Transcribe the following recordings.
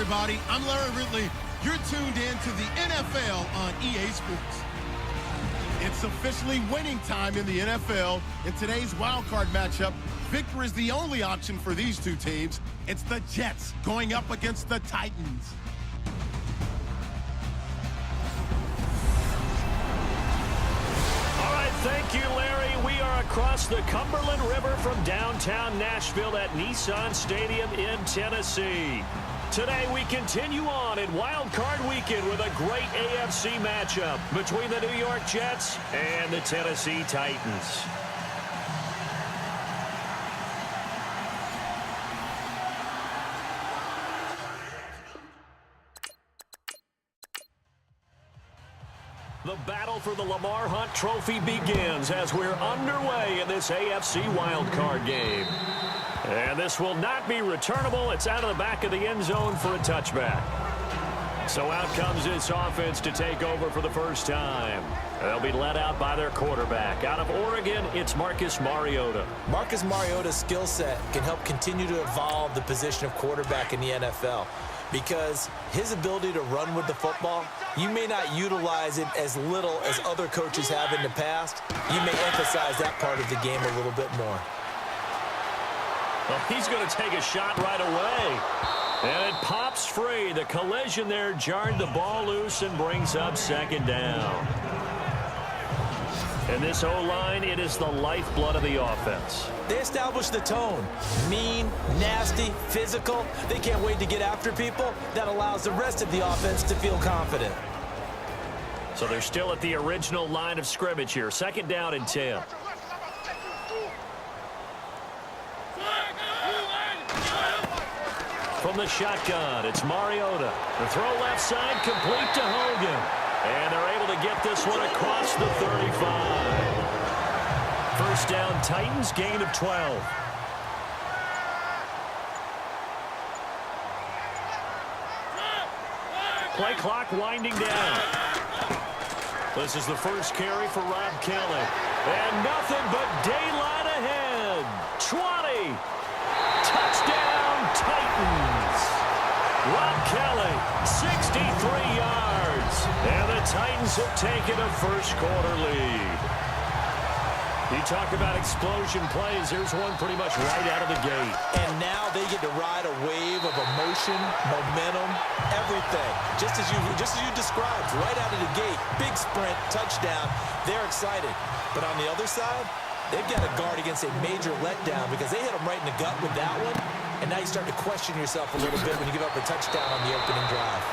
everybody. I'm Larry Ridley. You're tuned in to the NFL on EA Sports. It's officially winning time in the NFL. In today's wild card matchup, victory is the only option for these two teams. It's the Jets going up against the Titans. All right, thank you, Larry. We are across the Cumberland River from downtown Nashville at Nissan Stadium in Tennessee. Today we continue on in Wild Card Weekend with a great AFC matchup between the New York Jets and the Tennessee Titans. The battle for the Lamar Hunt Trophy begins as we're underway in this AFC wildcard game. And this will not be returnable. It's out of the back of the end zone for a touchback. So out comes this offense to take over for the first time. They'll be led out by their quarterback. Out of Oregon, it's Marcus Mariota. Marcus Mariota's skill set can help continue to evolve the position of quarterback in the NFL. Because his ability to run with the football, you may not utilize it as little as other coaches have in the past. You may emphasize that part of the game a little bit more. Well, he's going to take a shot right away. And it pops free. The collision there jarred the ball loose and brings up second down. And this O-line, it is the lifeblood of the offense. They establish the tone. Mean, nasty, physical. They can't wait to get after people. That allows the rest of the offense to feel confident. So they're still at the original line of scrimmage here. Second down and 10. From the shotgun, it's Mariota. The throw left side, complete to Hogan. And they're able to get this one across the 35. First down, Titans, gain of 12. Play clock winding down. This is the first carry for Rob Kelly. And nothing but daylight ahead. 20. Touchdown, Titans. Rob Kelly, 63 yards. And the Titans have taken a first quarter lead. You talk about explosion plays. Here's one pretty much right out of the gate. And now they get to ride a wave of emotion, momentum, everything. Just as you described, right out of the gate. Big sprint, touchdown. They're excited. But on the other side, they've got to guard against a major letdown because they hit them right in the gut with that one. And now you start to question yourself a little bit when you give up a touchdown on the opening drive.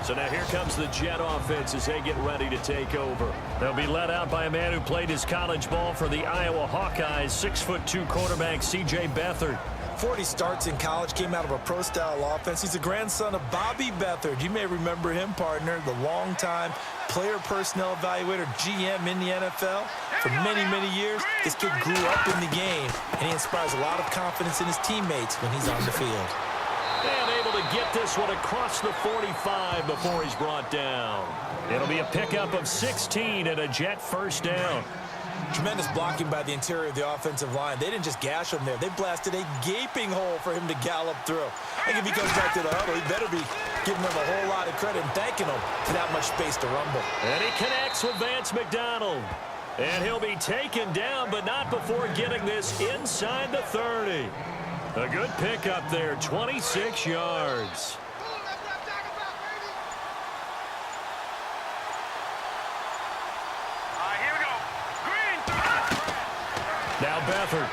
So now here comes the Jet offense as they get ready to take over. They'll be led out by a man who played his college ball for the Iowa Hawkeyes, 6'2" quarterback C.J. Beathard. 40 starts in college, came out of a pro-style offense. He's the grandson of Bobby Beathard. You may remember him, partner, the longtime player personnel evaluator, GM in the NFL. For many, many years, this kid grew up in the game, and he inspires a lot of confidence in his teammates when he's on the field. And able to get this one across the 45 before he's brought down. It'll be a pickup of 16 and a Jet first down. Tremendous blocking by the interior of the offensive line. They didn't just gash him there. They blasted a gaping hole for him to gallop through. I think if he comes back to the huddle, he better be giving them a whole lot of credit and thanking them for that much space to rumble. And he connects with Vance McDonald. And he'll be taken down, but not before getting this inside the 30. A good pickup there, 26 yards. Here we go. Green. Now Beathard.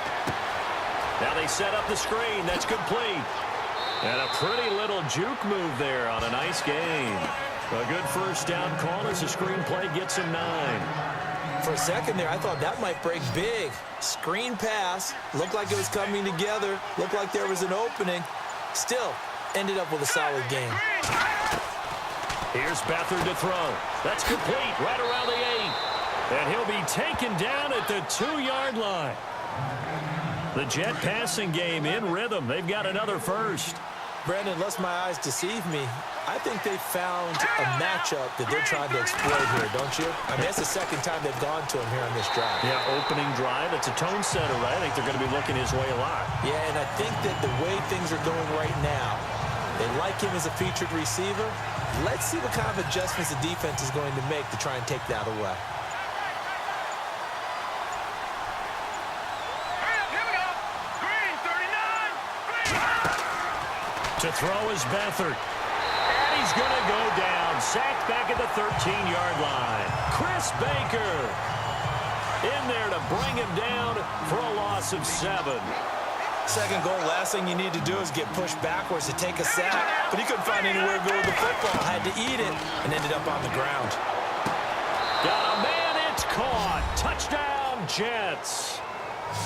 Now they set up the screen. That's complete. And a pretty little juke move there on a nice game. A good first down call as the screen play gets him 9. For a second there, I thought that might break big. Screen pass. Looked like it was coming together. Looked like there was an opening. Still, ended up with a solid game. Here's Beathard to throw. That's complete right around the 8. And he'll be taken down at the 2-yard line. The Jet passing game in rhythm. They've got another first. Brandon, unless my eyes deceive me, I think they found a matchup that they're trying to exploit here, don't you? I mean, that's the second time they've gone to him here on this drive. Yeah, opening drive. It's a tone setter, right? I think they're going to be looking his way a lot. Yeah, and I think that the way things are going right now, they like him as a featured receiver. Let's see what kind of adjustments the defense is going to make to try and take that away. To throw is Beathard. And he's going to go down. Sacked back at the 13-yard line. Chris Baker in there to bring him down for a loss of 7. Second goal, last thing you need to do is get pushed backwards to take a sack. But he couldn't find anywhere to go with the football. Had to eat it and ended up on the ground. Got a man, it's caught. Touchdown, Jets.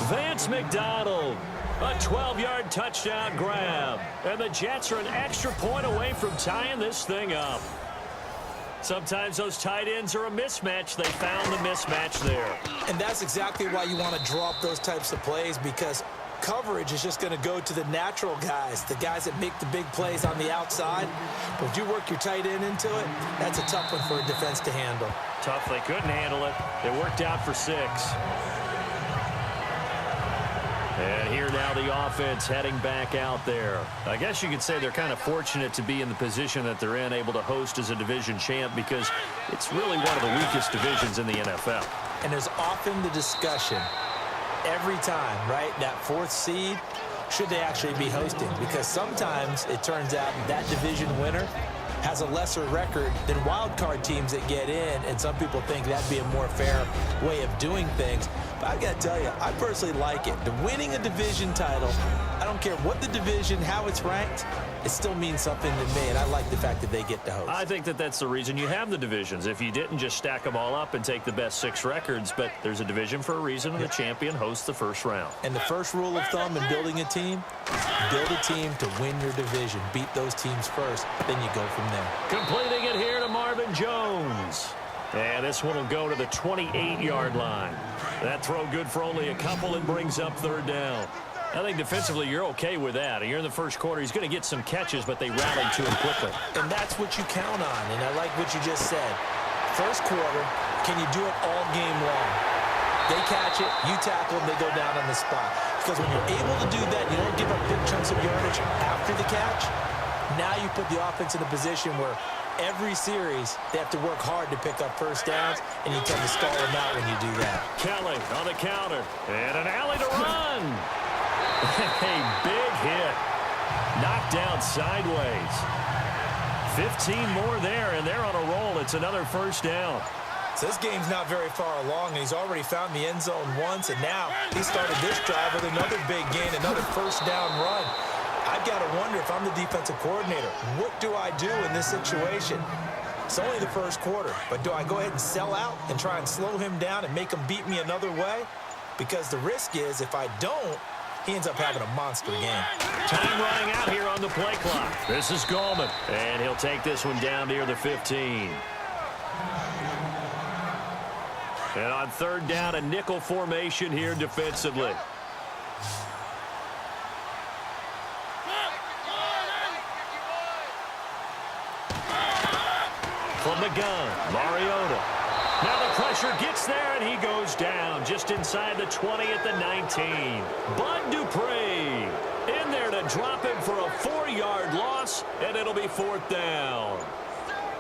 Vance McDonald. A 12-yard touchdown grab. And the Jets are an extra point away from tying this thing up. Sometimes those tight ends are a mismatch. They found the mismatch there. And that's exactly why you want to draw up those types of plays, because coverage is just going to go to the natural guys, the guys that make the big plays on the outside. But if you work your tight end into it, that's a tough one for a defense to handle. Tough. They couldn't handle it. It worked out for 6. And here now the offense heading back out there. I guess you could say they're kind of fortunate to be in the position that they're in, able to host as a division champ, because it's really one of the weakest divisions in the NFL. And there's often the discussion every time, right, that 4th seed, should they actually be hosting? Because sometimes it turns out that division winner has a lesser record than wild card teams that get in, and some people think that'd be a more fair way of doing things. But I gotta tell you, I personally like it. The winning a division title, I don't care what the division, how it's ranked, it still means something to me, and I like the fact that they get to host. I think that that's the reason you have the divisions. If you didn't, just stack them all up and take the best 6 records, but there's a division for a reason, and the champion hosts the first round. And the first rule of thumb in building a team, build a team to win your division. Beat those teams first, then you go from there. Completing it here to Marvin Jones. And this one will go to the 28-yard line. That throw good for only a couple and brings up 3rd down. I think defensively you're okay with that. You're in the first quarter. He's going to get some catches, but they rallied to him quickly. And that's what you count on, and I like what you just said. First quarter, can you do it all game long? They catch it, you tackle them, they go down on the spot. Because when you're able to do that, you don't give up big chunks of yardage after the catch. Now you put the offense in a position where every series they have to work hard to pick up first downs, and you tend to stall them out when you do that. Kelly on the counter, and an alley to run. A big hit. Knocked down sideways. 15 more there, and they're on a roll. It's another first down. So this game's not very far along, and he's already found the end zone once, and now he started this drive with another big gain, another first down run. I've got to wonder, if I'm the defensive coordinator, what do I do in this situation? It's only the first quarter, but do I go ahead and sell out and try and slow him down and make him beat me another way? Because the risk is, if I don't, he ends up having a monster game. Time running out here on the play clock. This is Gallman, and he'll take this one down near the 15. And on 3rd down, a nickel formation here defensively. From the gun, Mariota. Now the pressure gets there, and he goes down just inside the 20 at the 19. Bud Dupree in there to drop him for a 4-yard loss, and it'll be 4th down.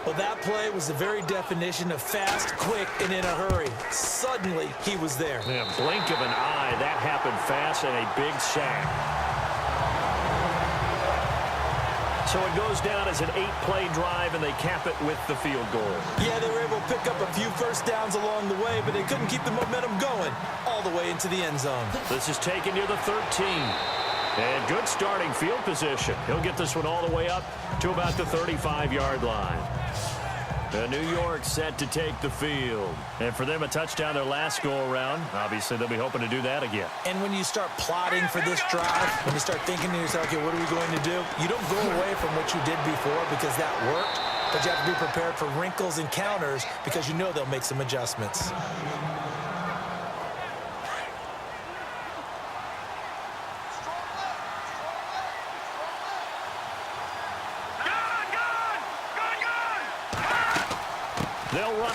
Well, that play was the very definition of fast, quick, and in a hurry. Suddenly, he was there. Yeah, blink of an eye. That happened fast, and a big sack. So it goes down as an 8-play drive, and they cap it with the field goal. Yeah, they were able to pick up a few first downs along the way, but they couldn't keep the momentum going all the way into the end zone. This is taken near the 13. And good starting field position. He'll get this one all the way up to about the 35-yard line. New York set to take the field. And for them, a touchdown their last go-around. Obviously, they'll be hoping to do that again. And when you start plotting for this drive, when you start thinking to yourself, okay, what are we going to do? You don't go away from what you did before because that worked, but you have to be prepared for wrinkles and counters because you know they'll make some adjustments.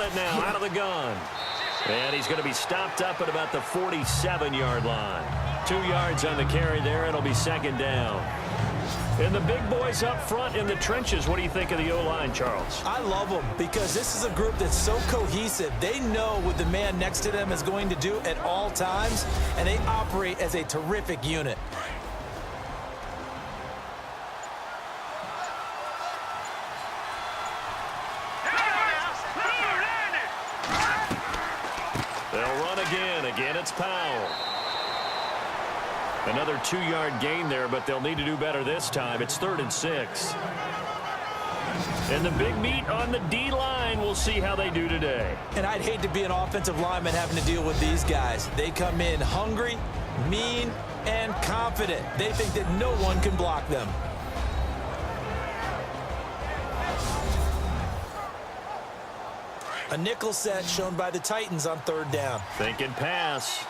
it now out of the gun. And he's going to be stopped up at about the 47-yard line. 2 yards on the carry there. It'll be second down. And the big boys up front in the trenches, what do you think of the O-line, Charles? I love them because this is a group that's so cohesive. They know what the man next to them is going to do at all times, and they operate as a terrific unit. They'll run again. Again, it's Powell. Another 2-yard gain there, but they'll need to do better this time. It's 3rd and 6. And the big meat on the D-line, we'll see how they do today. And I'd hate to be an offensive lineman having to deal with these guys. They come in hungry, mean, and confident. They think that no one can block them. A nickel set shown by the Titans on 3rd down. Thinking pass.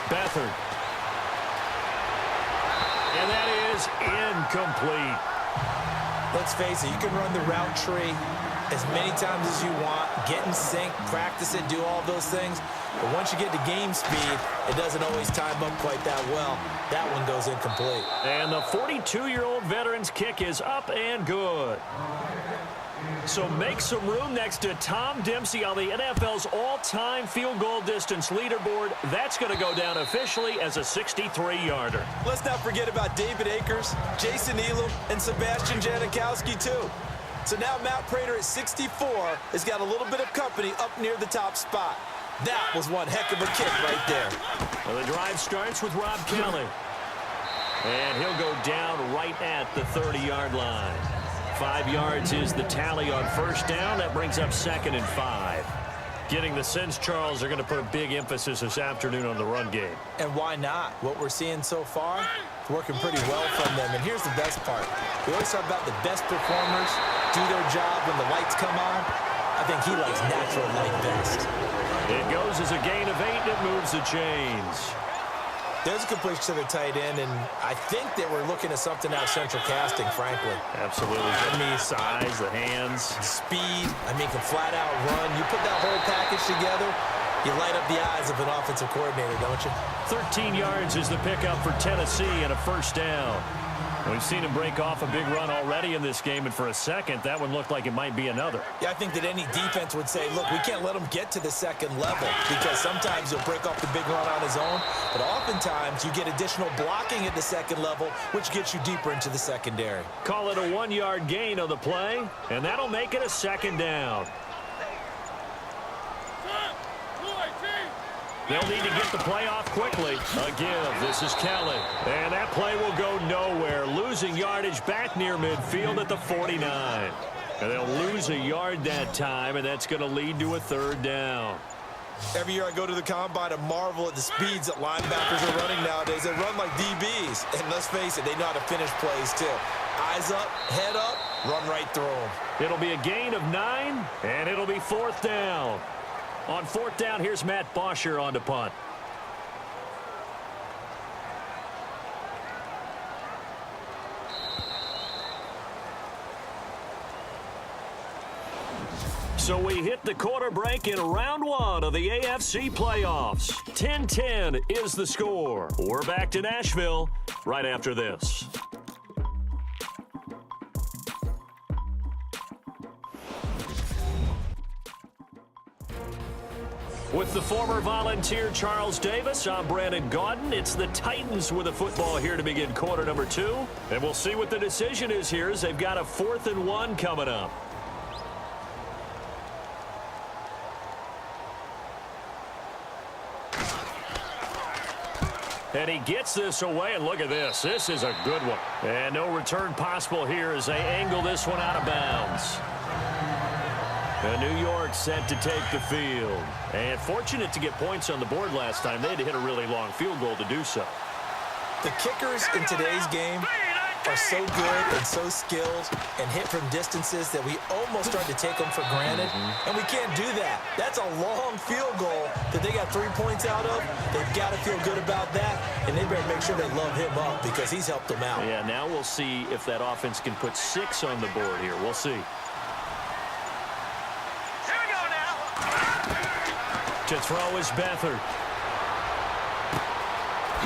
Beathard. And that is incomplete. Let's face it, you can run the route tree as many times as you want, get in sync, practice it, do all those things. But once you get to game speed, it doesn't always time up quite that well. That one goes incomplete. And the 42-year-old veteran's kick is up and good. So make some room next to Tom Dempsey on the NFL's all-time field goal distance leaderboard. That's going to go down officially as a 63-yarder. Let's not forget about David Akers, Jason Elam, and Sebastian Janikowski, too. So now Matt Prater at 64 has got a little bit of company up near the top spot. That was one heck of a kick right there. Well, the drive starts with Rob Kelly. And he'll go down right at the 30-yard line. 5 yards is the tally on first down. That brings up 2nd and 5. Getting the sense, Charles, are going to put a big emphasis this afternoon on the run game. And why not? What we're seeing so far, it's working pretty well from them. And here's the best part. We always talk about the best performers do their job when the lights come on. I think he likes natural light best. It goes as a gain of 8, and it moves the chains. There's a completion to the tight end, and I think that we're looking at something out of central casting, frankly. Absolutely. I mean, size, the hands. Speed, I mean, can flat out run. You put that whole package together, you light up the eyes of an offensive coordinator, don't you? 13 yards is the pickup for Tennessee and a first down. We've seen him break off a big run already in this game, and for a second, that one looked like it might be another. Yeah, I think that any defense would say, look, we can't let him get to the second level because sometimes he'll break off the big run on his own, but oftentimes you get additional blocking at the second level, which gets you deeper into the secondary. Call it a 1-yard gain on the play, and that'll make it a second down. They'll need to get the play off quickly. A give. This is Kelly. And that play will go nowhere. Losing yardage back near midfield at the 49. And they'll lose a yard that time, and that's going to lead to a 3rd down. Every year I go to the combine and marvel at the speeds that linebackers are running nowadays. They run like DBs. And let's face it, they know how to finish plays too. Eyes up, head up, run right through them. It'll be a gain of 9, and it'll be 4th down. On 4th down, here's Matt Bosher on to punt. So we hit the quarter break in round 1 of the AFC playoffs. 10-10 is the score. We're back to Nashville right after this. With the former Volunteer Charles Davis, I'm Brandon Gaudin. It's the Titans with a football here to begin quarter number 2. And we'll see what the decision is here as they've got a 4th and 1 coming up. And he gets this away, and look at this. This is a good one. And no return possible here as they angle this one out of bounds. And New York set to take the field. And fortunate to get points on the board last time. They had to hit a really long field goal to do so. The kickers in today's game are so good and so skilled and hit from distances that we almost start to take them for granted, and we can't do that. That's a long field goal that they got 3 points out of. They've got to feel good about that, and they better make sure they love him up because he's helped them out. Yeah, now we'll see if that offense can put 6 on the board here. We'll see. Here we go now. To throw is Beathard.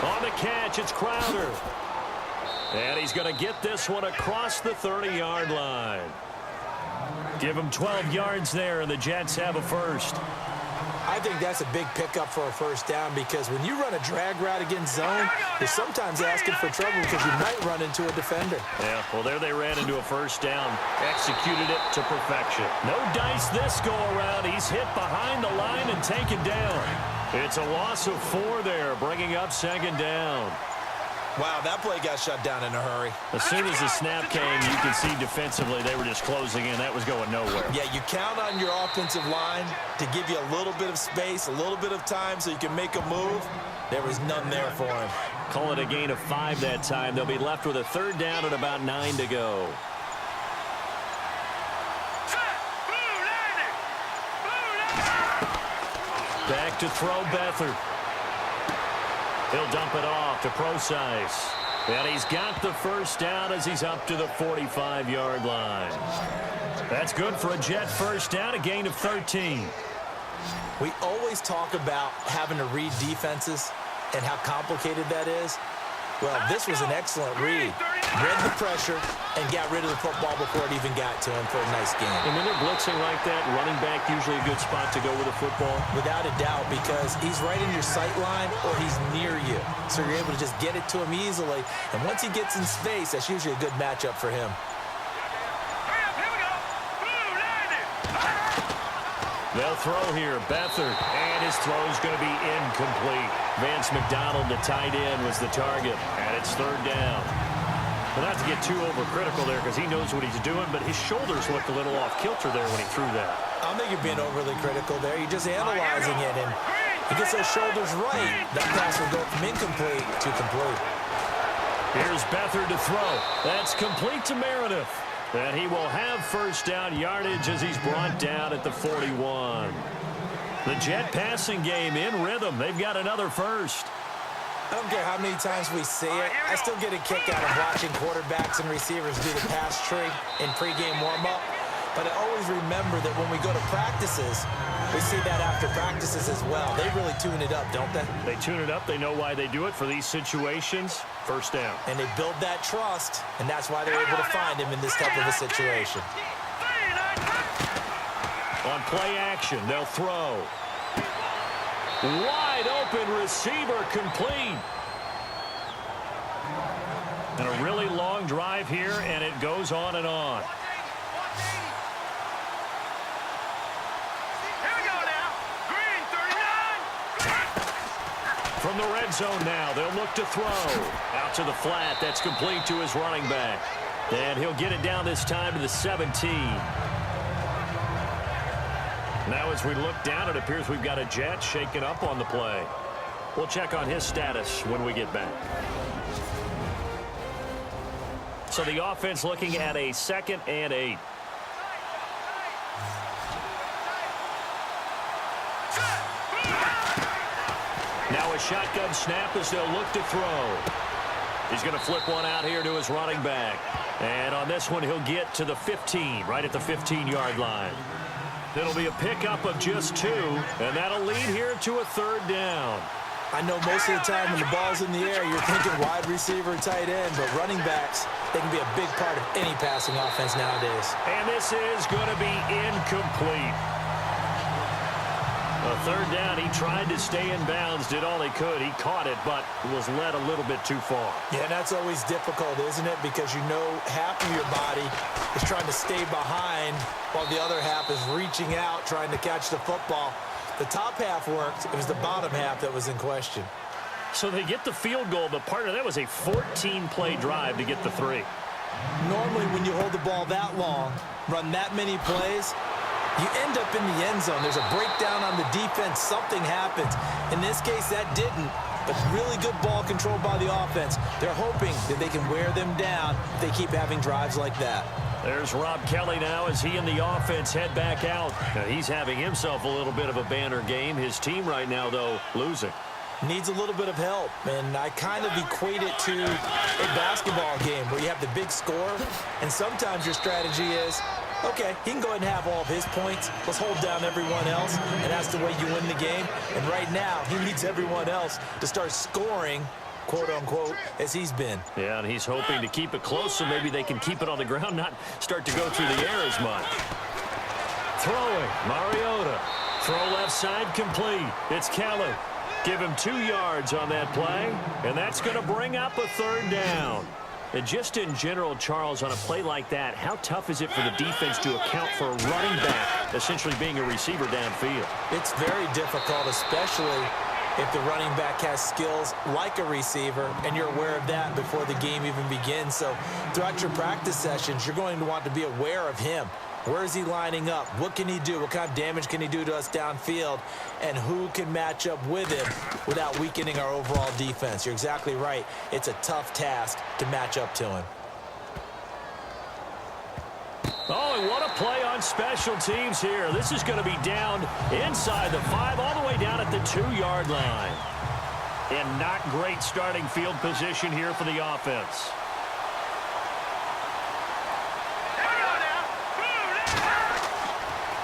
On the catch, it's Crowder. And he's going to get this one across the 30-yard line. Give him 12 yards there, and the Jets have a first. I think that's a big pickup for a first down because when you run a drag route against zone, you're sometimes asking for trouble because you might run into a defender. Yeah, well, there they ran into a first down. Executed it to perfection. No dice this go-around. He's hit behind the line and taken down. It's a loss of 4 there, bringing up second down. Wow, that play got shut down in a hurry. As soon as the snap came, you can see defensively they were just closing in. That was going nowhere. Yeah, you count on your offensive line to give you a little bit of space, a little bit of time so you can make a move. There was none there for him. Call it a gain of 5 that time. They'll be left with a third down and about 9 to go. Back to throw Beathard. He'll dump it off to Procise. And he's got the first down as he's up to the 45-yard line. That's good for a Jet first down, a gain of 13. We always talk about having to read defenses and how complicated that is. Well, this was an excellent read. Read the pressure and got rid of the football before it even got to him for a nice game. And when they're blitzing like that, running back usually a good spot to go with a football? Without a doubt, because he's right in your sight line or he's near you. So you're able to just get it to him easily. And once he gets in space, that's usually a good matchup for him. They'll throw here. Beathard. And his throw is going to be incomplete. Vance McDonald, the tight end, was the target. And it's third down. Well, not to get too overcritical there because he knows what he's doing, but his shoulders looked a little off kilter there when he threw that. I don't think you're being overly critical there. You're just analyzing it. And he gets those shoulders right. That pass will go from incomplete to complete. Here's Beathard to throw. That's complete to Meredith. And he will have first down yardage as he's brought down at the 41. The Jet passing game in rhythm. They've got another first. I don't care how many times we see it. I still get a kick out of watching quarterbacks and receivers do the pass tree in pregame warm-up. But I always remember that when we go to practices, we see that after practices as well. They really tune it up, don't they? They tune it up. They know why they do it for these situations. First down. And they build that trust, and that's why they're able to find him in this type of a situation. On play action, they'll throw. Wide open receiver complete. And a really long drive here, and it goes on and on. From the red zone now, they'll look to throw. Out to the flat, that's complete to his running back. And he'll get it down this time to the 17. Now as we look down, it appears we've got a Jet shaken up on the play. We'll check on his status when we get back. So the offense looking at a 2nd and 8. Now a shotgun snap as they'll look to throw. He's going to flip one out here to his running back. And on this one, he'll get to the 15, right at the 15-yard line. It'll be a pickup of just 2, and that'll lead here to a third down. I know most of the time when the ball's in the air, you're thinking wide receiver, tight end, but running backs, they can be a big part of any passing offense nowadays. And this is going to be incomplete. A third down, he tried to stay in bounds, did all he could. He caught it, but was led a little bit too far. Yeah, and that's always difficult, isn't it? Because you know half of your body is trying to stay behind while the other half is reaching out, trying to catch the football. The top half worked. It was the bottom half that was in question. So they get the field goal, but part of that was a 14-play drive to get the 3. Normally, when you hold the ball that long, run that many plays, you end up in the end zone. There's a breakdown on the defense. Something happens. In this case, that didn't. but really good ball control by the offense. They're hoping that they can wear them down if they keep having drives like that. There's Rob Kelly now as he and the offense head back out. Now, he's having himself a little bit of a banner game. His team right now, though, losing. Needs a little bit of help, and I kind of equate it to a basketball game where you have the big score, and sometimes your strategy is, okay, he can go ahead and have all of his points. Let's hold down everyone else, and that's the way you win the game. And right now, he needs everyone else to start scoring, quote-unquote, as he's been. Yeah, and he's hoping to keep it close so maybe they can keep it on the ground, not start to go through the air as much. Throwing, Mariota. Throw left side complete. It's Kelly. Give him 2 yards on that play, and that's going to bring up a third down. And just in general, Charles, on a play like that, how tough is it for the defense to account for a running back essentially being a receiver downfield? It's very difficult, especially if the running back has skills like a receiver, and you're aware of that before the game even begins. So throughout your practice sessions, you're going to want to be aware of him. Where is he lining up? What can he do? What kind of damage can he do to us downfield? And who can match up with him without weakening our overall defense? You're exactly right. It's a tough task to match up to him. Oh, and what a play on special teams here. This is going to be down inside the 5, all the way down at the 2-yard line. And not great starting field position here for the offense.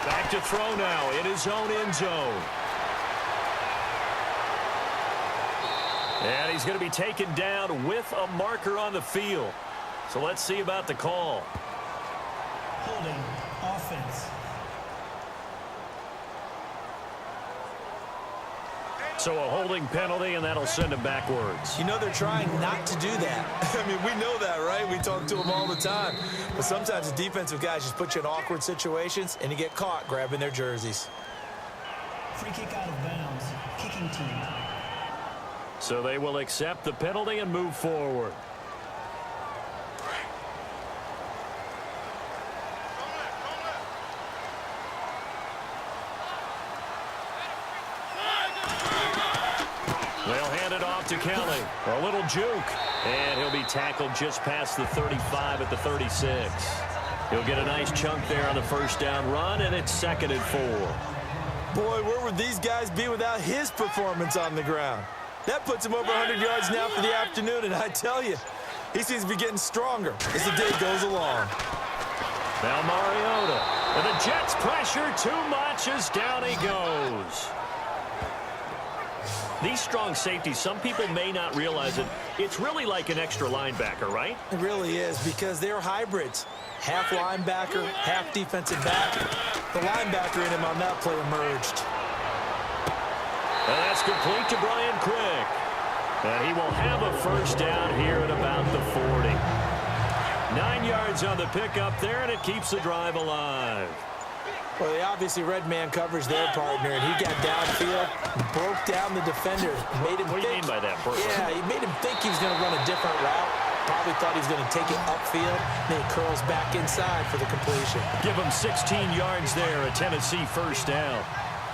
Back to throw now in his own end zone. And he's going to be taken down with a marker on the field. So let's see about the call. Holding offense. So a holding penalty, and that'll send him backwards. You know they're trying not to do that. I mean, we know that, right? We talk to them all the time. But sometimes the defensive guys just put you in awkward situations, and you get caught grabbing their jerseys. Free kick out of bounds. Kicking team. So they will accept the penalty and move forward. They'll hand it off to Kelly. A little juke. And he'll be tackled just past the 35 at the 36. He'll get a nice chunk there on the first down run, and it's 2nd and 4. Boy, where would these guys be without his performance on the ground? That puts him over 100 yards now for the afternoon, and I tell you, he seems to be getting stronger as the day goes along. Now Mariota. And the Jets pressure too much as down he goes. These strong safeties, some people may not realize it. It's really like an extra linebacker, right? It really is, because they're hybrids. Half linebacker, half defensive back. The linebacker in him on that play emerged. And that's complete to Brian Quick. And he will have a first down here at about the 40. 9 yards on the pickup there, and it keeps the drive alive. Well, they obviously red man coverage their partner, and he got downfield, broke down the defender, made him What do you mean by that, Bert? Yeah, he made him think he was going to run a different route. Probably thought he was going to take it upfield, then he curls back inside for the completion. Give him 16 yards there, a Tennessee first down.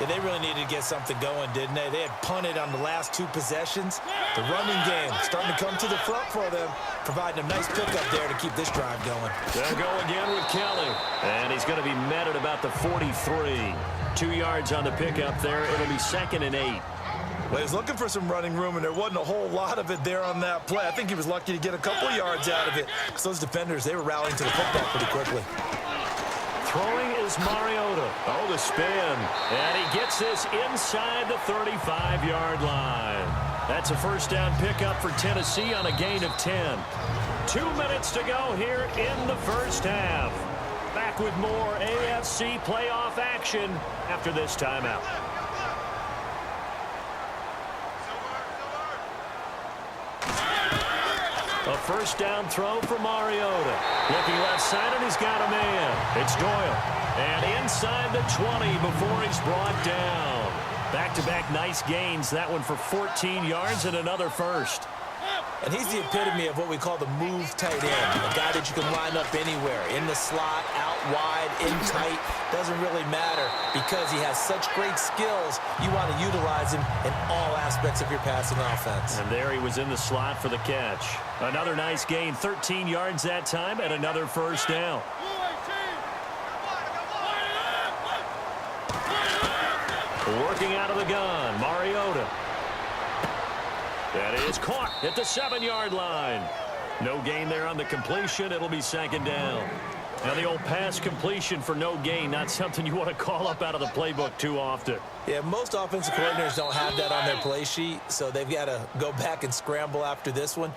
Yeah, they really needed to get something going, didn't they? They had punted on the last 2 possessions. The running game starting to come to the front for them, providing a nice pickup there to keep this drive going. They'll go again with Kelly. And he's going to be met at about the 43. 2 yards on the pickup there. It'll be 2nd and 8. Well, he was looking for some running room, and there wasn't a whole lot of it there on that play. I think he was lucky to get a couple of yards out of it, because those defenders, they were rallying to the football pretty quickly. Throwing is Mariota. Oh, the spin. And he gets this inside the 35-yard line. That's a first down pickup for Tennessee on a gain of 10. 2 minutes to go here in the first half. Back with more AFC playoff action after this timeout. A first down throw for Mariota. Looking left side, and he's got a man. It's Doyle. And inside the 20 before he's brought down. Back-to-back nice gains. That one for 14 yards and another first. And he's the epitome of what we call the move tight end, a guy that you can line up anywhere, in the slot, out wide, in tight, doesn't really matter because he has such great skills. You want to utilize him in all aspects of your passing offense. And there he was in the slot for the catch. Another nice gain, 13 yards that time, and another first down. Working out of the gun, Mariota. That is caught at the 7-yard line. No gain there on the completion. It'll be second down. Now the old pass completion for no gain, not something you want to call up out of the playbook too often. Yeah, most offensive coordinators don't have that on their play sheet, so they've got to go back and scramble after this one.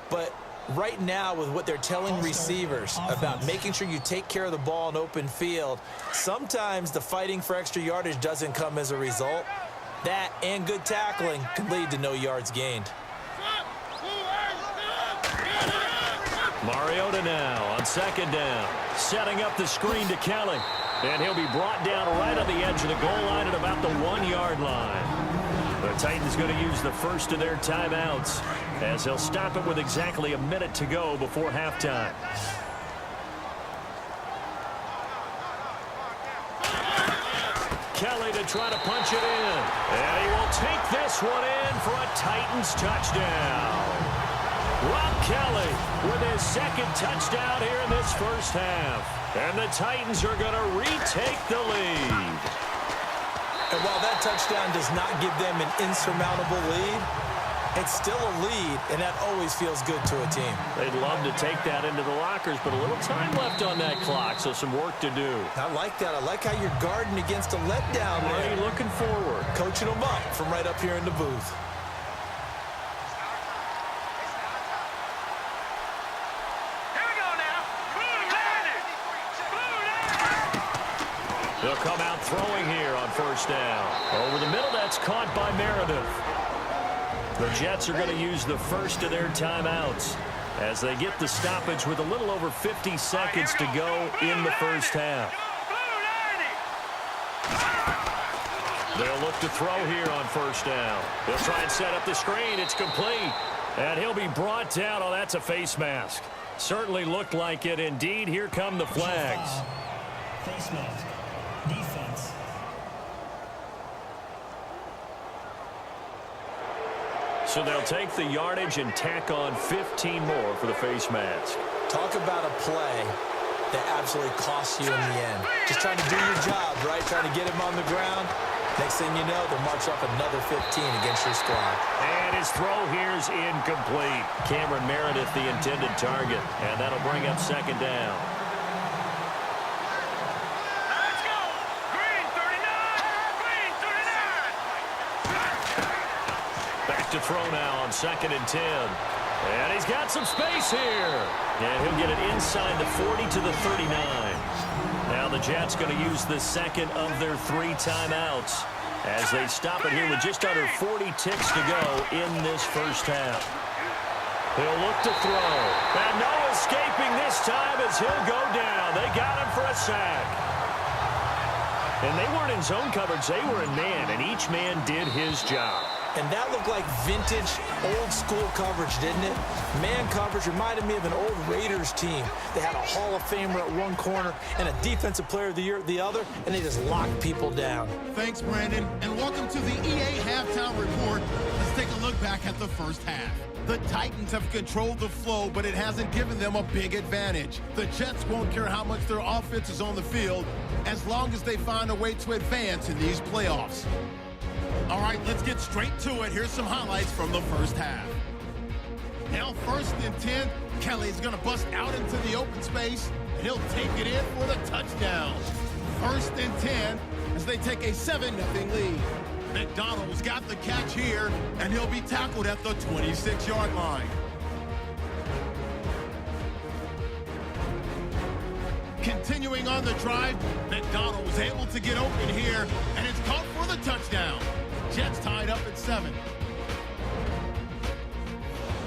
But right now, with what they're telling receivers about making sure you take care of the ball in open field, sometimes the fighting for extra yardage doesn't come as a result. That and good tackling can lead to no yards gained. Mariota now on second down, setting up the screen to Kelly. And he'll be brought down right on the edge of the goal line at about the 1-yard line. The Titans going to use the first of their timeouts as they'll stop it with exactly a minute to go before halftime. Kelly to try to punch it in. And he will take this one in for a Titans touchdown. Rob Kelly with his second touchdown here in this first half. And the Titans are going to retake the lead. And while that touchdown does not give them an insurmountable lead, it's still a lead, and that always feels good to a team. They'd love to take that into the lockers, but a little time left on that clock, so some work to do. I like that. I like how you're guarding against a letdown there. Already looking forward. Coaching them up from right up here in the booth. They'll come out throwing here on first down. Over the middle, that's caught by Meredith. The Jets are going to use the first of their timeouts as they get the stoppage with a little over 50 seconds to go in the first half. They'll look to throw here on first down. They'll try and set up the screen. It's complete. And he'll be brought down. Oh, that's a face mask. Certainly looked like it. Indeed, here come the flags. Face mask. Defense. So they'll take the yardage and tack on 15 more for the face mask. Talk about a play that absolutely costs you in the end. Just trying to do your job, right? Trying to get him on the ground. Next thing you know, they'll march off another 15 against your squad. And his throw here is incomplete. Cameron Meredith, the intended target. And that'll bring up second down. Let's go! Green 39! Green 39! Back to throw now on second and 10. And he's got some space here. And he'll get it inside the 40 to the 39. Now the Jets going to use the second of their 3 timeouts as they stop it here with just under 40 ticks to go in this first half. He'll look to throw. And no escaping this time as he'll go down. They got him for a sack. And they weren't in zone coverage. They were in man, and each man did his job. And that looked like vintage, old-school coverage, didn't it? Man coverage reminded me of an old Raiders team. They had a Hall of Famer at one corner and a Defensive Player of the Year at the other, and they just locked people down. Thanks, Brandon, and welcome to the EA Halftime Report. Let's take a look back at the first half. The Titans have controlled the flow, but it hasn't given them a big advantage. The Jets won't care how much their offense is on the field as long as they find a way to advance in these playoffs. All right, let's get straight to it. Here's some highlights from the first half. Now, first and 10, Kelly's going to bust out into the open space, and he'll take it in for the touchdown. First and 10 as they take a 7-0 lead. McDonald's got the catch here, and he'll be tackled at the 26-yard line. Continuing on the drive, McDonald was able to get open here, and it's caught for the touchdown. Jets tied up at 7.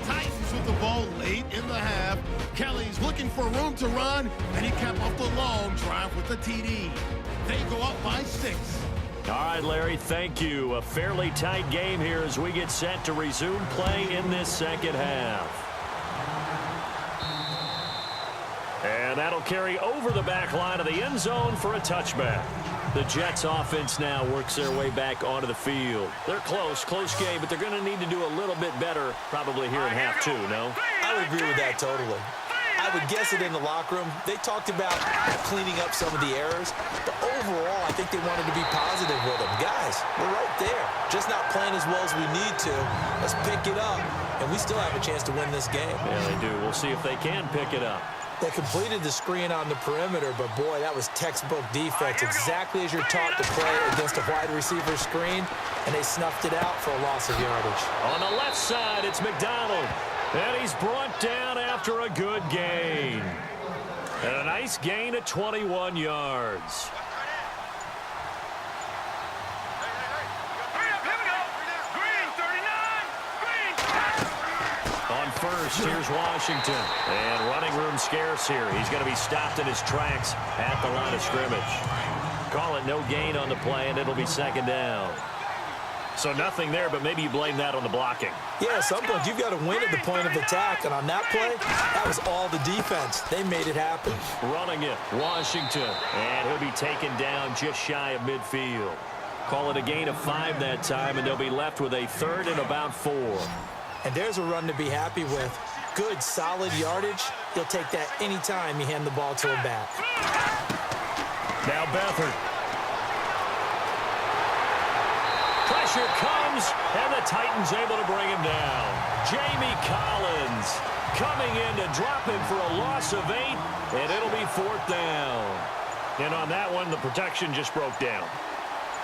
Titans with the ball late in the half. Kelly's looking for room to run, and he capped off the long drive with the TD. They go up by 6. All right, Larry, thank you. A fairly tight game here as we get set to resume play in this second half. And that'll carry over the back line of the end zone for a touchback. The Jets offense now works their way back onto the field. They're close game, but they're going to need to do a little bit better probably here in half two, no? I would agree with that totally. I would guess it in the locker room. They talked about cleaning up some of the errors, but overall, I think they wanted to be positive with them. Guys, we're right there. Just not playing as well as we need to. Let's pick it up, and we still have a chance to win this game. Yeah, they do. We'll see if they can pick it up. They completed the screen on the perimeter, but boy, that was textbook defense. Exactly as you're taught to play against a wide receiver screen, and they snuffed it out for a loss of yardage. On the left side, it's McDonald. And he's brought down after a good gain. And a nice gain at 21 yards. On first, here's Washington. And running room scarce here. He's going to be stopped in his tracks at the line of scrimmage. Call it no gain on the play, and it'll be second down. So nothing there, but maybe you blame that on the blocking. Yeah, sometimes you've got to win at the point of attack, and on that play, that was all the defense. They made it happen. Running it, Washington, and he'll be taken down just shy of midfield. Call it a gain of 5 that time, and they'll be left with a third and about 4. And there's a run to be happy with. Good, solid yardage. He'll take that anytime you hand the ball to him back. Now Beathard. Pressure comes, and the Titans able to bring him down. Jamie Collins coming in to drop him for a loss of 8, and it'll be 4th down. And on that one, the protection just broke down.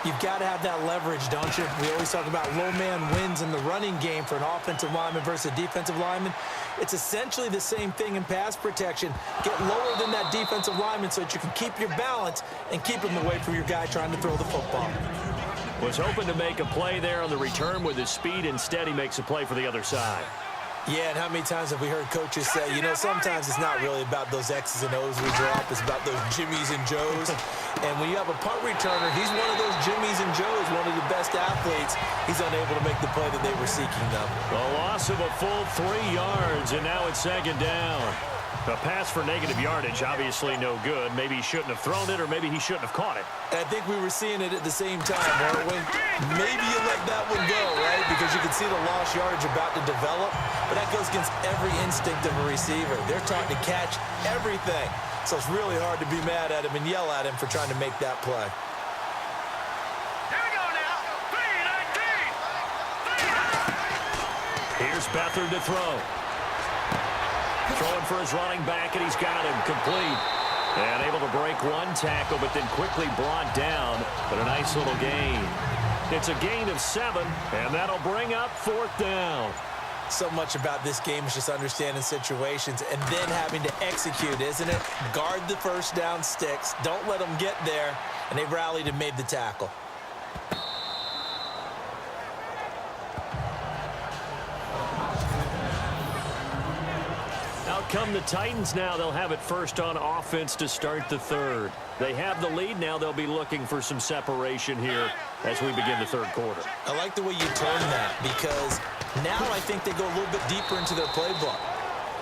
You've got to have that leverage, don't you? We always talk about low man wins in the running game for an offensive lineman versus a defensive lineman. It's essentially the same thing in pass protection. Get lower than that defensive lineman so that you can keep your balance and keep him away from your guy trying to throw the football. Was hoping to make a play there on the return with his speed. Instead, he makes a play for the other side. Yeah, and how many times have we heard coaches say, you know, sometimes it's not really about those X's and O's we drop. It's about those Jimmies and Joes. And when you have a punt returner, he's one of those Jimmies and Joes, one of the best athletes. He's unable to make the play that they were seeking, though. A loss of a full 3 yards, and now it's second down. A pass for negative yardage, obviously no good. Maybe he shouldn't have thrown it, or maybe he shouldn't have caught it. And I think we were seeing it at the same time, weren't we? Maybe you let that one go, right? Because you can see the lost yardage about to develop. But that goes against every instinct of a receiver. They're taught to catch everything. So it's really hard to be mad at him and yell at him for trying to make that play. Here we go now. 3-19. Here's Beathard to throw. Throwing for his running back, and he's got him complete. And able to break one tackle, but then quickly brought down. But a nice little gain. It's a gain of 7, and that'll bring up 4th down. So much about this game is just understanding situations and then having to execute, isn't it? Guard the first down sticks. Don't let them get there. And they rallied and made the tackle. Out come the Titans now. They'll have it first on offense to start the third. They have the lead. Now they'll be looking for some separation here as we begin the third quarter. I like the way you turn that because now I think they go a little bit deeper into their playbook.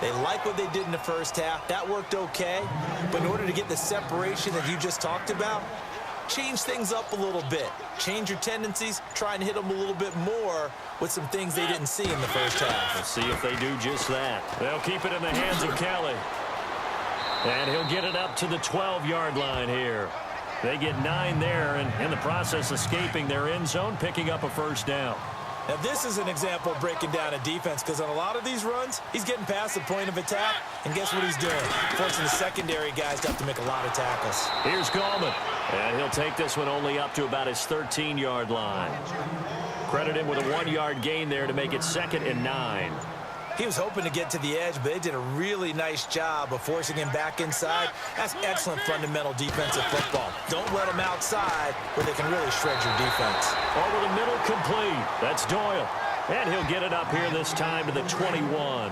They like what they did in the first half. That worked okay. But in order to get the separation that you just talked about, change things up a little bit. Change your tendencies. Try and hit them a little bit more with some things they didn't see in the first half. Let's see if they do just that. They'll keep it in the hands of Kelly. And he'll get it up to the 12-yard line here. They get 9 there, and in the process escaping their end zone, picking up a first down. Now, this is an example of breaking down a defense because on a lot of these runs, he's getting past the point of attack, and guess what he's doing? Forcing the secondary guys to have to make a lot of tackles. Here's Gallman, and he'll take this one only up to about his 13-yard line. Credit him with a 1-yard gain there to make it 2nd and 9. He was hoping to get to the edge, but they did a really nice job of forcing him back inside. That's excellent fundamental defensive football. Don't let them outside where they can really shred your defense. Over the middle, complete. That's Doyle. And he'll get it up here this time to the 21.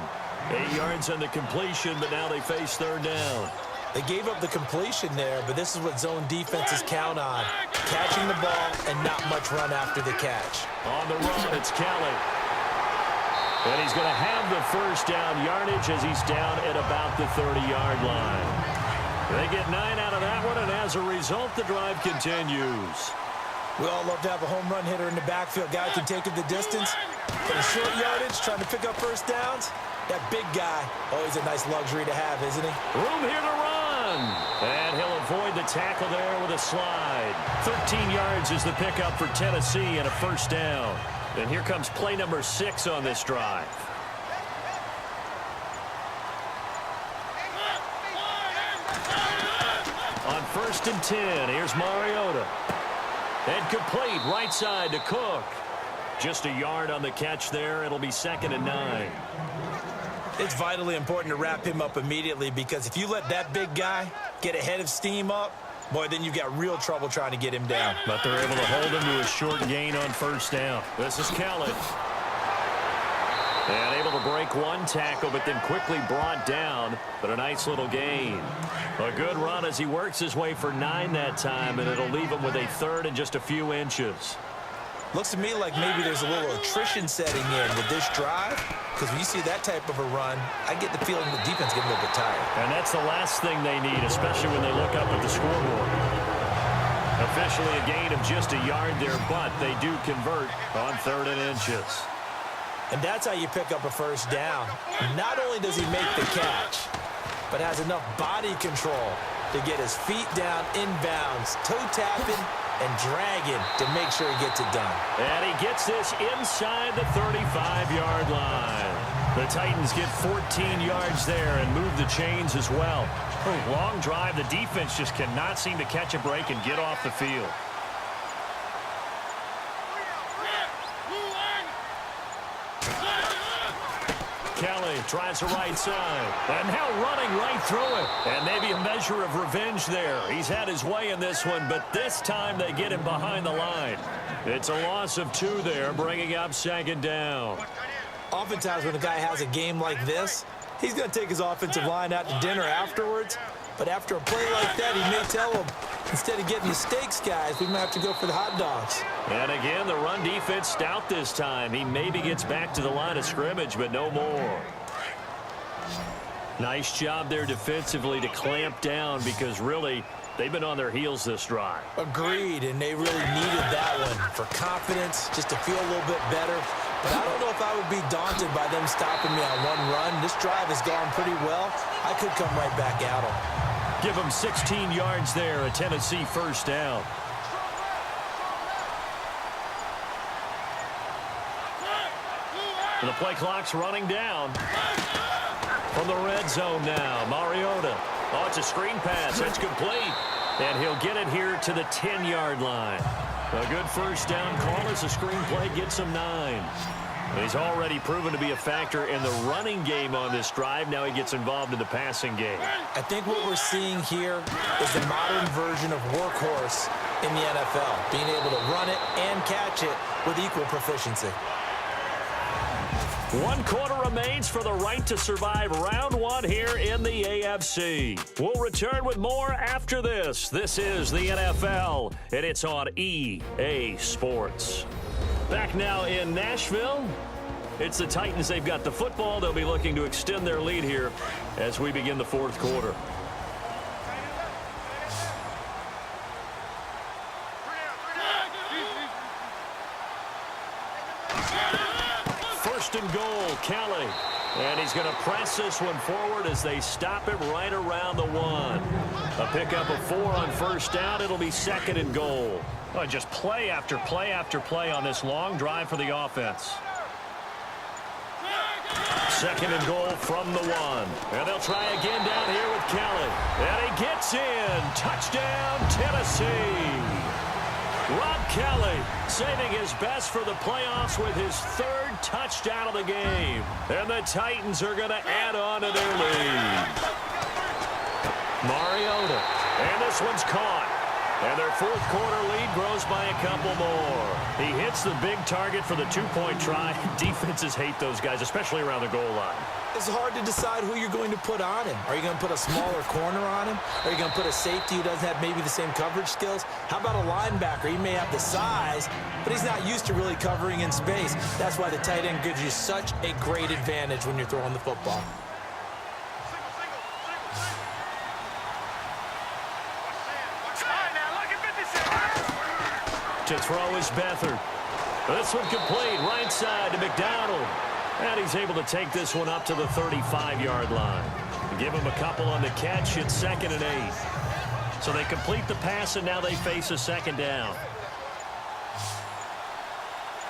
8 yards on the completion, but now they face third down. They gave up the completion there, but this is what zone defenses count on. catching the ball and not much run after the catch. On the run, it's Kelly. And he's going to have the first down yardage as he's down at about the 30-yard line. They get 9 out of that one, and as a result, the drive continues. We all love to have a home run hitter in the backfield. Guy can take it the distance. For the short yardage, trying to pick up first downs. That big guy, always a nice luxury to have, isn't he? Room here to run. And he'll avoid the tackle there with a slide. 13 yards is the pickup for Tennessee and a first down. And here comes play number 6 on this drive. On 1st and 10, here's Mariota. And complete right side to Cook. Just a yard on the catch there. It'll be 2nd and 9. It's vitally important to wrap him up immediately, because if you let that big guy get ahead of steam up, boy, then you've got real trouble trying to get him down. But they're able to hold him to a short gain on first down. This is Kelly. And able to break one tackle, but then quickly brought down. But a nice little gain. A good run as he works his way for 9 that time, and it'll leave him with a 3rd and just a few inches. Looks to me like maybe there's a little attrition setting in with this drive, because when you see that type of a run, I get the feeling the defense getting a little bit tired. And that's the last thing they need, especially when they look up at the scoreboard. Officially a gain of just a yard there, but they do convert on 3rd and inches. And that's how you pick up a first down. Not only does he make the catch, but has enough body control to get his feet down inbounds, toe tapping and dragging to make sure he gets it done. And he gets this inside the 35-yard line. The Titans get 14 yards there and move the chains as well. Long drive. The defense just cannot seem to catch a break and get off the field. Kelly tries the right side. And now running right through it. And maybe a measure of revenge there. He's had his way in this one, but this time they get him behind the line. It's a loss of 2 there, bringing up 2nd down. Oftentimes when a guy has a game like this, he's going to take his offensive line out to dinner afterwards. But after a play like that, he may tell them, instead of getting the steaks, guys, we might have to go for the hot dogs. And again, the run defense stout this time. He maybe gets back to the line of scrimmage, but no more. Nice job there defensively to clamp down, because really, they've been on their heels this drive. Agreed, and they really needed that one for confidence, just to feel a little bit better. But I don't know if I would be daunted by them stopping me on one run. This drive has gone pretty well. I could come right back at them. Give them 16 yards there, a Tennessee first down. And the play clock's running down. From the red zone now, Mariota. Oh, it's a screen pass. It's complete. And he'll get it here to the 10-yard line. A good first down call as the screen play gets him 9. He's already proven to be a factor in the running game on this drive. Now he gets involved in the passing game. I think what we're seeing here is the modern version of workhorse in the NFL, being able to run it and catch it with equal proficiency. 1 quarter remains for the right to survive round 1 here in the AFC. We'll return with more after this. This is the NFL, and it's on EA Sports. Back now in Nashville, it's the Titans. They've got the football. They'll be looking to extend their lead here as we begin the 4th quarter. First and goal, Kelly. And he's going to press this one forward as they stop him right around the 1. A pickup of 4 on first down. It'll be 2nd and goal. Oh, just play after play after play on this long drive for the offense. 2nd and goal from the 1. And they'll try again down here with Kelly. And he gets in. Touchdown, Tennessee. Rob Kelly saving his best for the playoffs with his 3rd touchdown of the game. And the Titans are going to add on to their lead. Mariota. And this one's caught. And their fourth quarter lead grows by a couple more. He hits the big target for the two-point try. Defenses hate those guys, especially around the goal line. It's hard to decide who you're going to put on him. Are you going to put a smaller corner on him? Are you going to put a safety who doesn't have maybe the same coverage skills? How about a linebacker? He may have the size, but he's not used to really covering in space. That's why the tight end gives you such a great advantage when you're throwing the football. To throw is Beathard. This one complete, right side to McDonald. And he's able to take this one up to the 35-yard line. Give him a couple on the catch. It's 2nd and 8. So they complete the pass, and now they face a second down.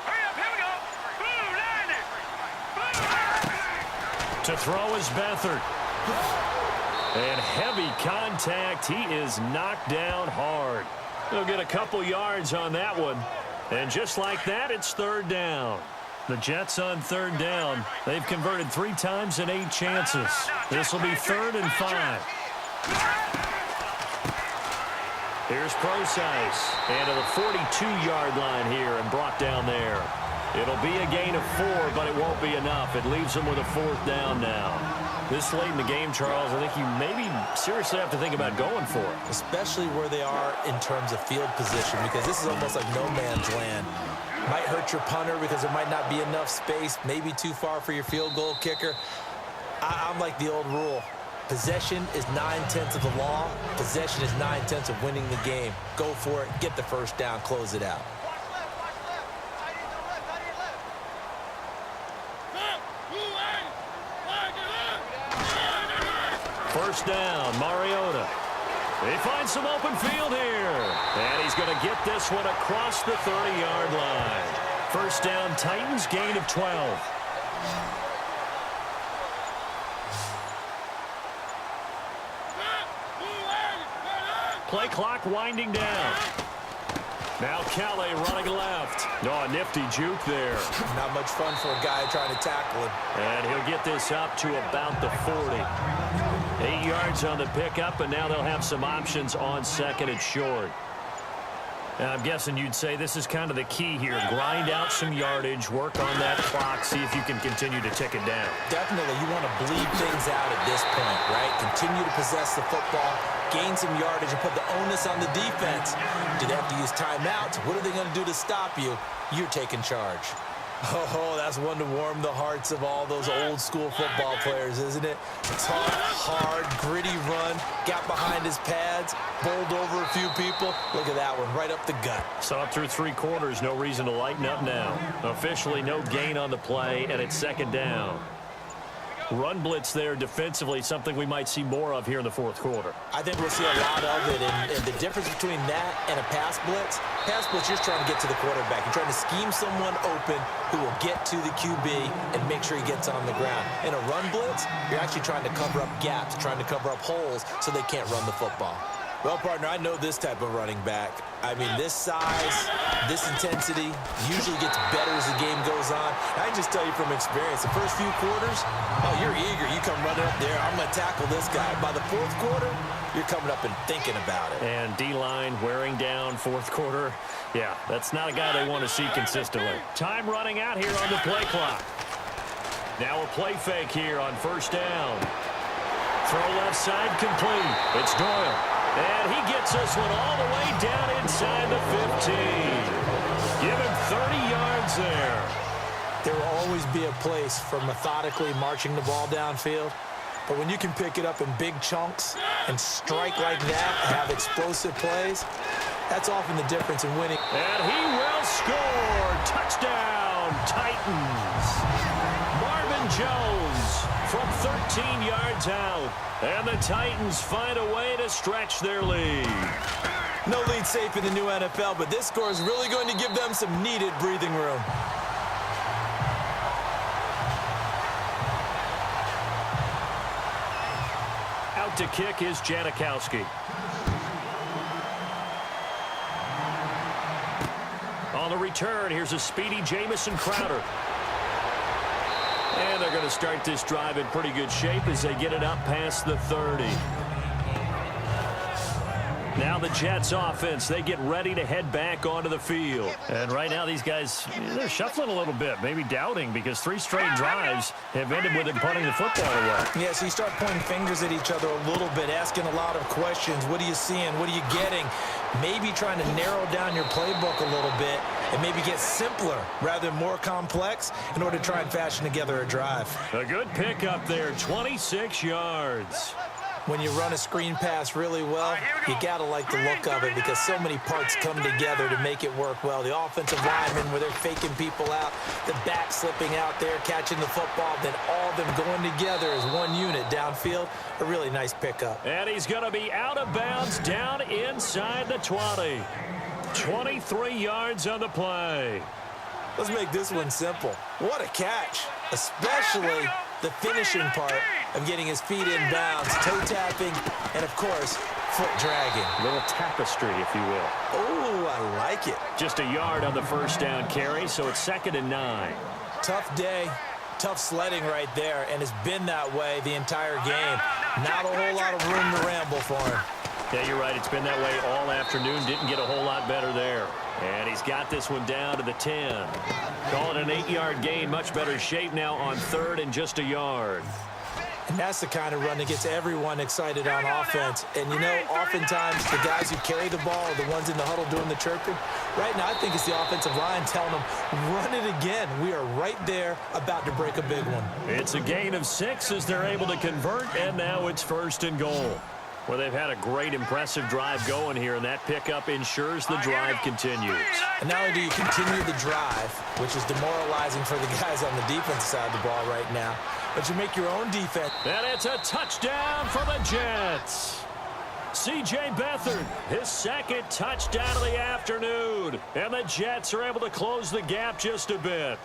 Hurry up, here we go. Boom, landing. To throw is Beathard. And heavy contact. He is knocked down hard. They'll get a couple yards on that one. And just like that, it's 3rd down. The Jets on 3rd down. They've converted 3 times in 8 chances. This will be 3rd and 5. Here's Procise. And to the 42-yard line here and brought down there. It'll be a gain of 4, but it won't be enough. It leaves them with a 4th down now. This late in the game, Charles, I think you maybe seriously have to think about going for it. Especially where they are in terms of field position, because this is almost like no man's land. Might hurt your punter because there might not be enough space, maybe too far for your field goal kicker. I'm like the old rule. Possession is 9/10 of the law. Possession is 9/10 of winning the game. Go for it, get the first down, close it out. First down, Mariota. He finds some open field here. And he's going to get this one across the 30-yard line. First down, Titans, gain of 12. Play clock winding down. Now Kelly running left. Oh, a nifty juke there. Not much fun for a guy trying to tackle him. And he'll get this up to about the 40. 8 yards on the pickup, and now they'll have some options on 2nd and short. And I'm guessing you'd say this is kind of the key here. Grind out some yardage, work on that clock, see if you can continue to tick it down. Definitely, you want to bleed things out at this point, right? Continue to possess the football, gain some yardage, and put the onus on the defense. Do they have to use timeouts? What are they going to do to stop you? You're taking charge. Oh, that's one to warm the hearts of all those old-school football players, isn't it? Tough, hard, gritty run, got behind his pads, bowled over a few people. Look at that one, right up the gut. Saw it through 3 quarters, no reason to lighten up now. Officially no gain on the play, and it's 2nd down. Run blitz there defensively, something we might see more of here in the 4th quarter. I think we'll see a lot of it, and the difference between that and a pass blitz, you're trying to get to the quarterback. You're trying to scheme someone open who will get to the QB and make sure he gets on the ground. In a run blitz, you're actually trying to cover up gaps, trying to cover up holes so they can't run the football. Well, partner, I know this type of running back. I mean, this size, this intensity usually gets better as the game goes on. And I can just tell you from experience, the first few quarters, oh, you're eager. You come running up there, I'm going to tackle this guy. By the 4th quarter, you're coming up and thinking about it. And D-line wearing down 4th quarter. Yeah, that's not a guy they want to see consistently. Time running out here on the play clock. Now a play fake here on 1st down. Throw left side complete. It's Doyle. And he gets this one all the way down inside the 15. Give him 30 yards there. There will always be a place for methodically marching the ball downfield. But when you can pick it up in big chunks and strike like that, have explosive plays, that's often the difference in winning. And he will score. Touchdown, Titans. Marvin Jones from 13 yards out. And the Titans find a way to stretch their lead. No lead safe in the new NFL, but this score is really going to give them some needed breathing room. Out to kick is Janikowski. On the return, here's a speedy Jamison Crowder. And they're going to start this drive in pretty good shape as they get it up past the 30. Now the Jets offense, they get ready to head back onto the field. And right now these guys, they're shuffling a little bit, maybe doubting, because 3 straight drives have ended with them punting the football away. Yeah, so you start pointing fingers at each other a little bit, asking a lot of questions. What are you seeing? What are you getting? Maybe trying to narrow down your playbook a little bit and maybe get simpler rather than more complex in order to try and fashion together a drive. A good pickup there, 26 yards. When you run a screen pass really well, you got to like the look of it because so many parts come together to make it work well. The offensive linemen where they're faking people out, the back slipping out there, catching the football, then all of them going together as one unit downfield. A really nice pickup. And he's going to be out of bounds down inside the 20. 23 yards on the play. Let's make this one simple. What a catch, especially the finishing part of getting his feet in bounds, toe tapping, and of course, foot dragging. A little tapestry, if you will. Oh, I like it. Just a yard on the first down carry, so it's 2nd and 9. Tough day, tough sledding right there, and it's been that way the entire game. Not a whole lot of room to ramble for him. Yeah, you're right. It's been that way all afternoon. Didn't get a whole lot better there. And he's got this one down to the 10. Call it an 8-yard gain. Much better shape now on 3rd and just a yard. And that's the kind of run that gets everyone excited on offense. And, you know, oftentimes the guys who carry the ball are the ones in the huddle doing the chirping. Right now, I think it's the offensive line telling them, run it again. We are right there about to break a big one. It's a gain of 6 as they're able to convert, and now it's 1st and goal. Well, they've had a great, impressive drive going here, and that pickup ensures the drive continues. And not only do you continue the drive, which is demoralizing for the guys on the defensive side of the ball right now, but you make your own defense. And it's a touchdown for the Jets. C.J. Beathard, his 2nd touchdown of the afternoon. And the Jets are able to close the gap just a bit.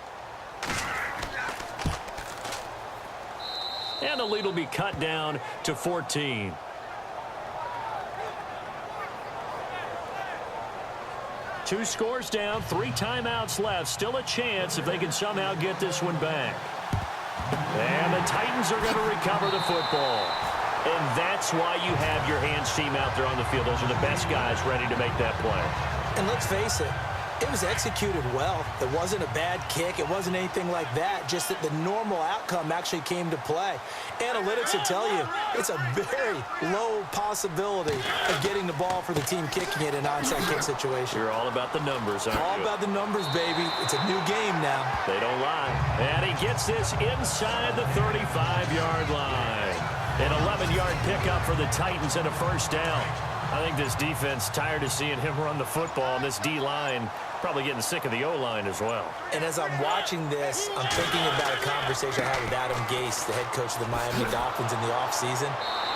And the lead will be cut down to 14. Two scores down, 3 timeouts left. Still a chance if they can somehow get this one back. And the Titans are going to recover the football. And that's why you have your hands team out there on the field. Those are the best guys ready to make that play. And let's face it, it was executed well. It wasn't a bad kick. It wasn't anything like that. Just that the normal outcome actually came to play. Analytics will tell you it's a very low possibility of getting the ball for the team kicking it in an onside kick situation. You're all about the numbers, aren't you? All about the numbers, baby. It's a new game now. They don't lie. And he gets this inside the 35-yard line. An 11-yard pickup for the Titans and a 1st down. I think this defense tired of seeing him run the football, and this D-line probably getting sick of the O-line as well. And as I'm watching this, I'm thinking about a conversation I had with Adam Gase, the head coach of the Miami Dolphins in the offseason.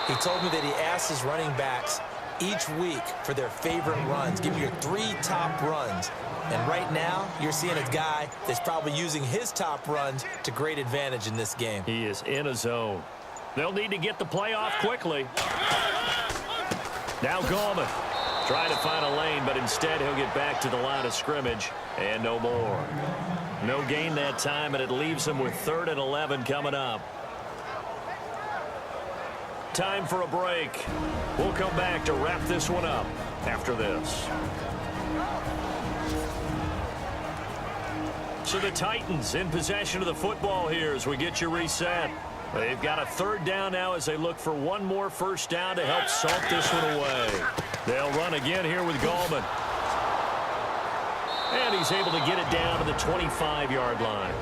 He told me that he asked his running backs each week for their favorite runs. Give me your 3 top runs. And right now, you're seeing a guy that's probably using his top runs to great advantage in this game. He is in a zone. They'll need to get the play off quickly. Now Gallman trying to find a lane, but instead he'll get back to the line of scrimmage and no more. No gain that time, and it leaves him with 3rd and 11 coming up. Time for a break. We'll come back to wrap this one up after this. So the Titans in possession of the football here as we get you reset. They've got a 3rd down now as they look for one more 1st down to help salt this one away. They'll run again here with Gallman. And he's able to get it down to the 25-yard line.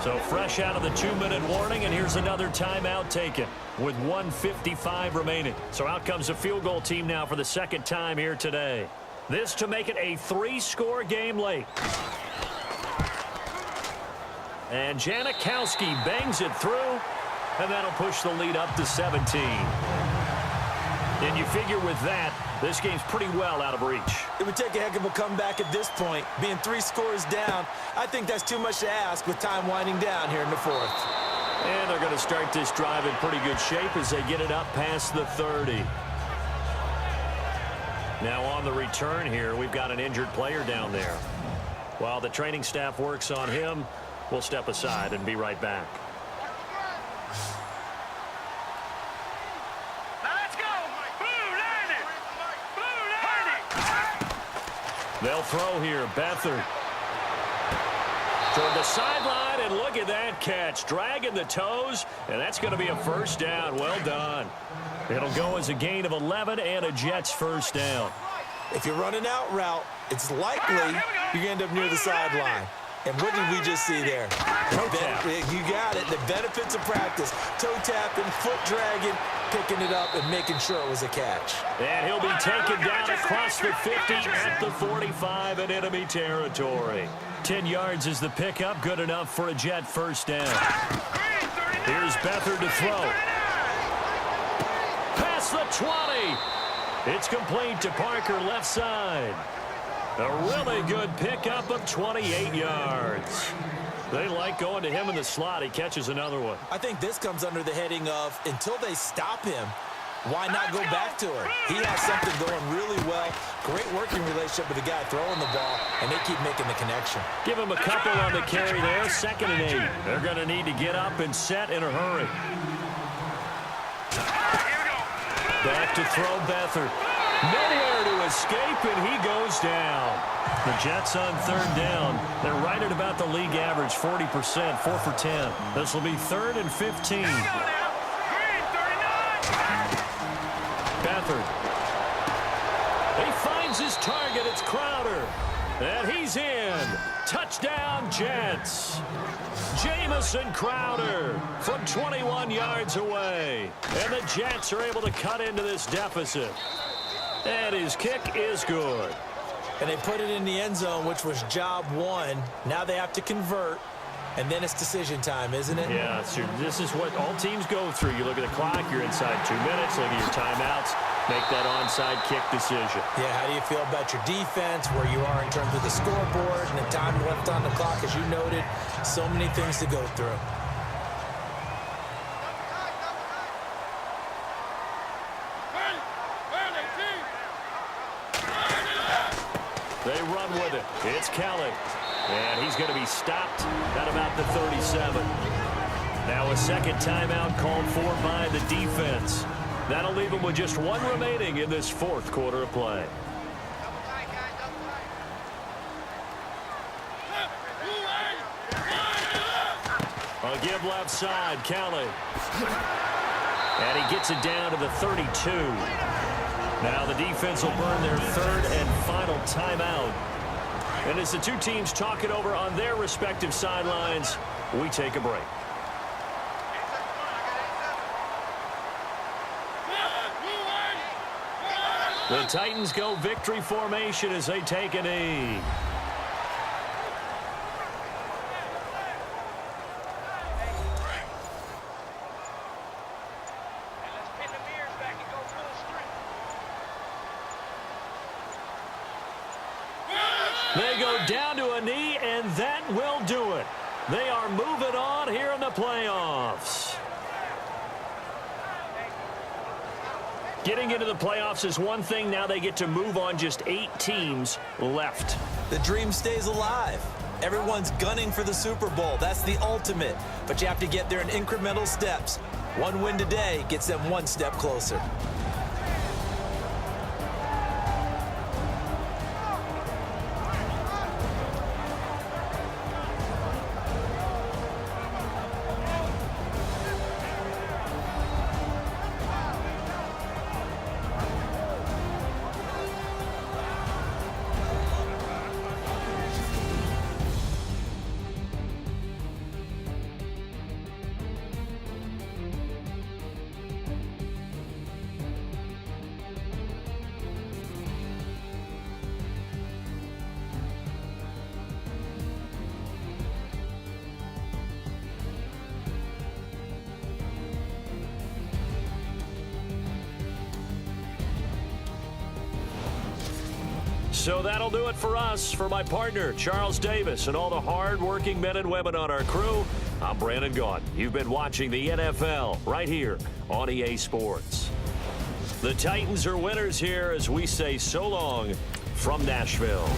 So fresh out of the 2-minute warning, and here's another timeout taken with 1:55 remaining. So out comes the field goal team now for the 2nd time here today. This to make it a 3-score game late. And Janikowski bangs it through. And that'll push the lead up to 17. And you figure with that, this game's pretty well out of reach. It would take a heck of a comeback at this point. Being 3 scores down, I think that's too much to ask with time winding down here in the 4th. And they're going to start this drive in pretty good shape as they get it up past the 30. Now on the return here, we've got an injured player down there. While the training staff works on him, we'll step aside and be right back. Now let's go. Blue line it. Blue line They'll throw here. Beathard toward the sideline, and look at that catch. Dragging the toes, and that's going to be a first down. Well done. It'll go as a gain of 11 and a Jets first down. If you're running out route, it's likely you're going to end up near the sideline. And what did we just see there? Toe tap. You got it. The benefits of practice. Toe tapping, foot dragging, picking it up, and making sure it was a catch. And he'll be taken down across the 50 at the 45 in enemy territory. 10 yards is the pickup. Good enough for a Jet first down. Here's Beathard to throw. Past the 20. It's complete to Parker left side. A really good pickup of 28 yards. They like going to him in the slot. He catches another one. I think this comes under the heading of until they stop him, why not go back to him? He has something going really well. Great working relationship with the guy throwing the ball, and they keep making the connection. Give him a couple on the carry there. 2nd and 8. They're going to need to get up and set in a hurry. Back to throw Beathard. Nowhere to escape, and he goes down. The Jets on 3rd down. They're right at about the league average, 40%, 4 for 10. This will be 3rd and 15. Beathard. He finds his target. It's Crowder. And he's in. Touchdown, Jets. Jamison Crowder from 21 yards away. And the Jets are able to cut into this deficit. And his kick is good. And they put it in the end zone, which was job 1. Now they have to convert, and then it's decision time, isn't it? Yeah, this is what all teams go through. You look at the clock, you're inside 2 minutes, look at your timeouts, make that onside kick decision. Yeah, how do you feel about your defense, where you are in terms of the scoreboard, and the time left on the clock, as you noted? So many things to go through. They run with it. It's Kelly. And he's going to be stopped at about the 37. Now a second timeout called for by the defense. That'll leave them with just 1 remaining in this 4th quarter of play. A give left side, Kelly. And he gets it down to the 32. Now the defense will burn their 3rd and final timeout. And as the two teams talk it over on their respective sidelines, we take a break. The Titans go victory formation as they take a knee. They go down to a knee, and that will do it. They are moving on here in the playoffs. Getting into the playoffs is one thing. Now they get to move on. Just 8 teams left. The dream stays alive. Everyone's gunning for the Super Bowl. That's the ultimate. But you have to get there in incremental steps. 1 win today gets them 1 step closer. So that'll do it for us. For my partner, Charles Davis, and all the hard-working men and women on our crew, I'm Brandon Gaudin. You've been watching the NFL right here on EA Sports. The Titans are winners here as we say so long from Nashville.